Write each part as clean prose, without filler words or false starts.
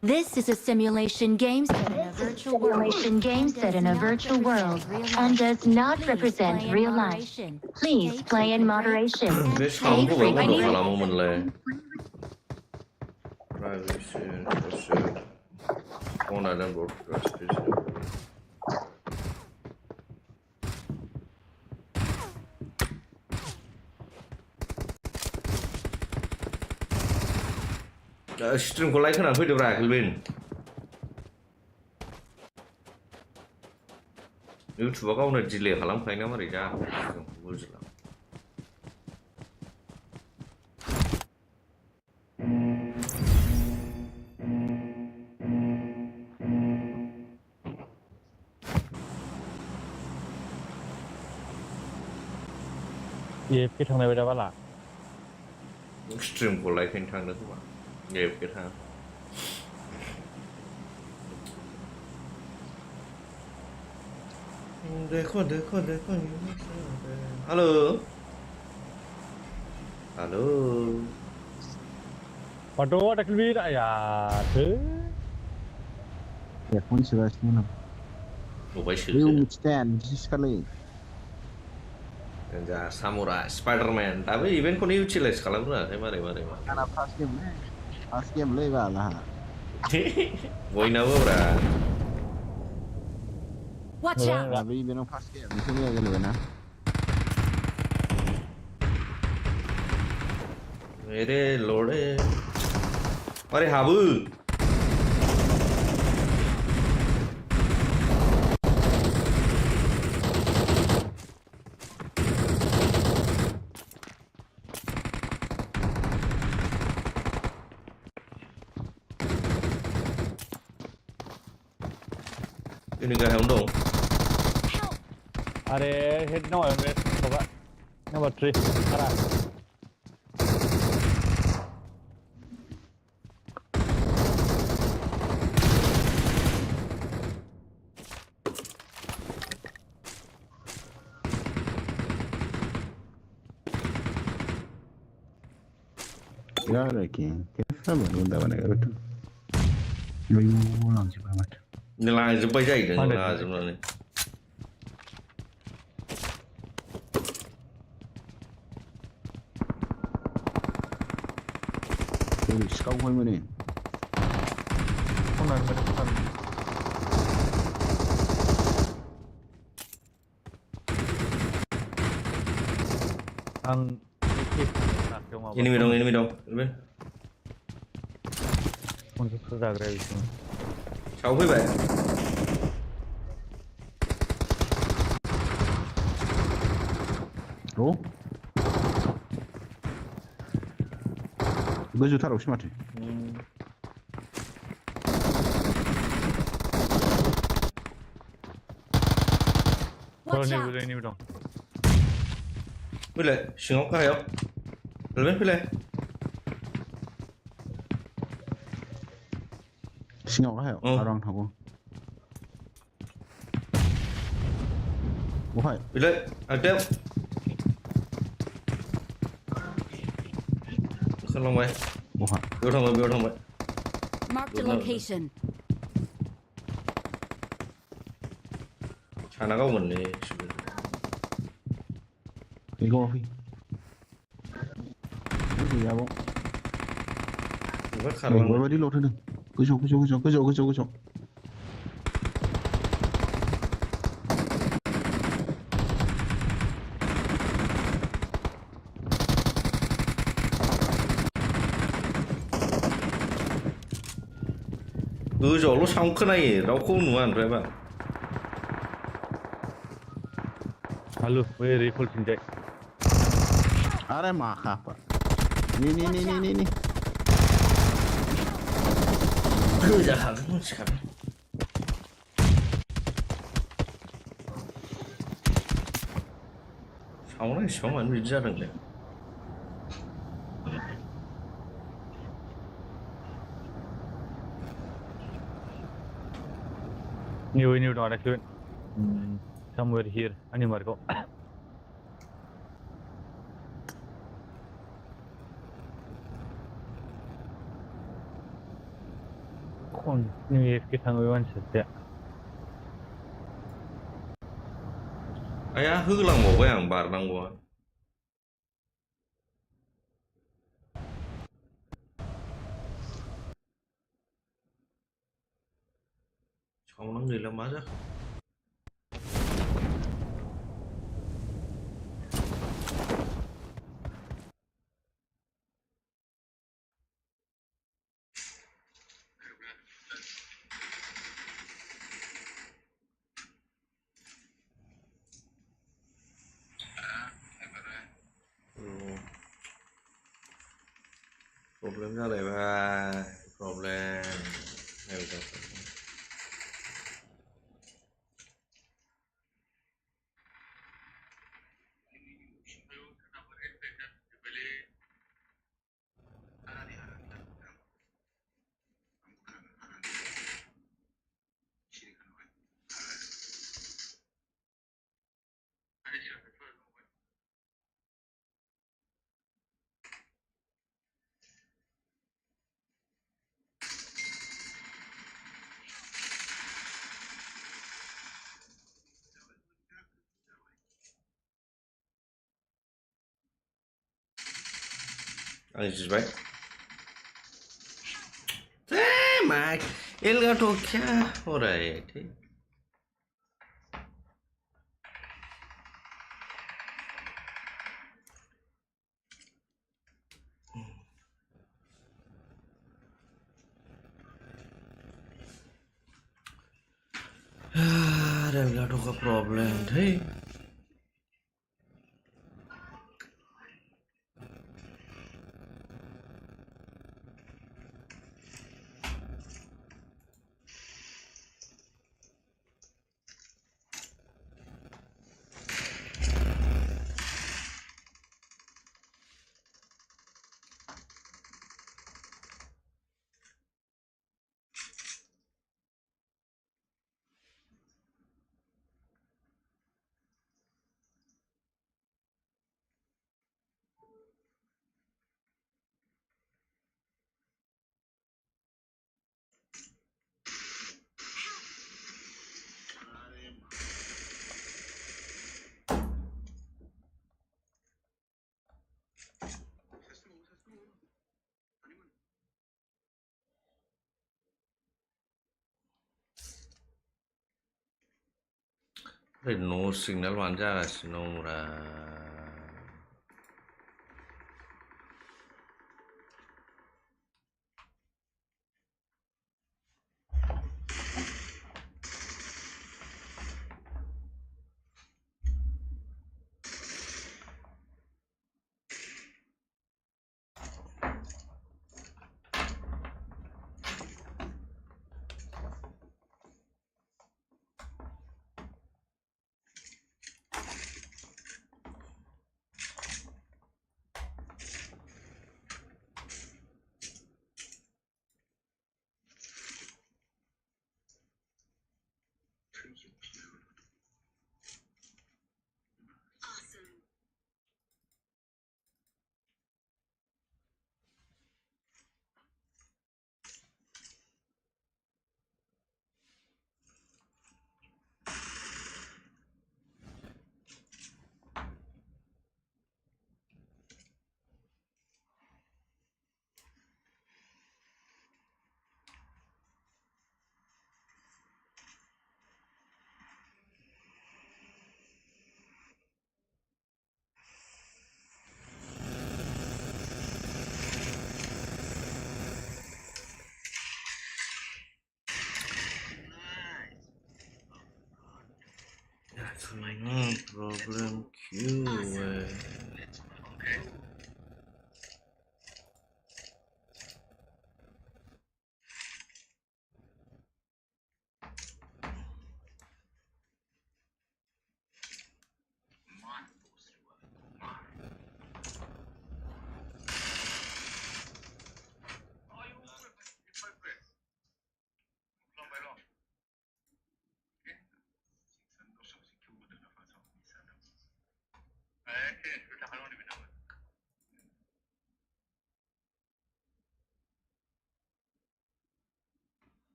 This is a simulation game set in a virtual world and does not represent real life. Please play in moderation. Cái xong có vẫn còn phải làm một mình là privacy social phone island broadcast stream có like khả năng phải được ra cái bên YouTube có một delay khả năng phải nắm mà ra vô dụng ये cái thằng này bây giờ bắt là stream của like khả năng đó các bạn nghiệp cái thằng देखो hello hello Waduh, ada kelbi tak ya? Ya, pun sudah semua. một cái sự Dia stand sekali. ya samurai Spiderman tapi event kon useless kalau pun ada mari Karena pas game lebar lah. boy na bra Watch out! Tapi belum pas game, itu dia kalau na. मेरे लोड़े अरे हाबू ini gak helm dong Ada head no ya, coba. Number 3. Arah. Ya lagi, kita baru dah mana itu. Lalu orang siapa mat? nilai sampai jadi nilai sebenarnya Terus kau pun mana? Mana depan. ini dong bên Untuk sudah gratis. sáu với vậy Oh? Gue juga taruh mati. Watch out! Ini dong. với lại sừng ốc cái không lên với lại Singaw ka kayo? Parang ako. Buhay. với lại tiếp sao lòng mày Buhay. biểu thằng mày Marked a location. chả nào mình đi Đi go phi. Cái gì vậy bố? rất khả Mình năng mới đi lột thôi đừng. Cứ chỗ. cứ chỗ lúc xong cái này đâu không đúng không rồi bạn Halo, weh rifle sinjai. Are maka apa? Nih. cứ giờ thằng nó sẽ sống mà nó ra được đấy New not actually. Somewhere here. Ani Marco. Con New AFK thằng người ăn sạch. Ayah hư lang mo ba yang bar lang mo? Không nó người làm má ra. Problem ra đây ba problem này rồi. Anh chỉ vậy. Thế mà Elgato क्या हो रहा है ठीक Elgato का problem थे no signal manja sino mura That's no problem Q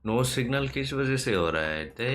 no signal किस वजह से हो रहा है ते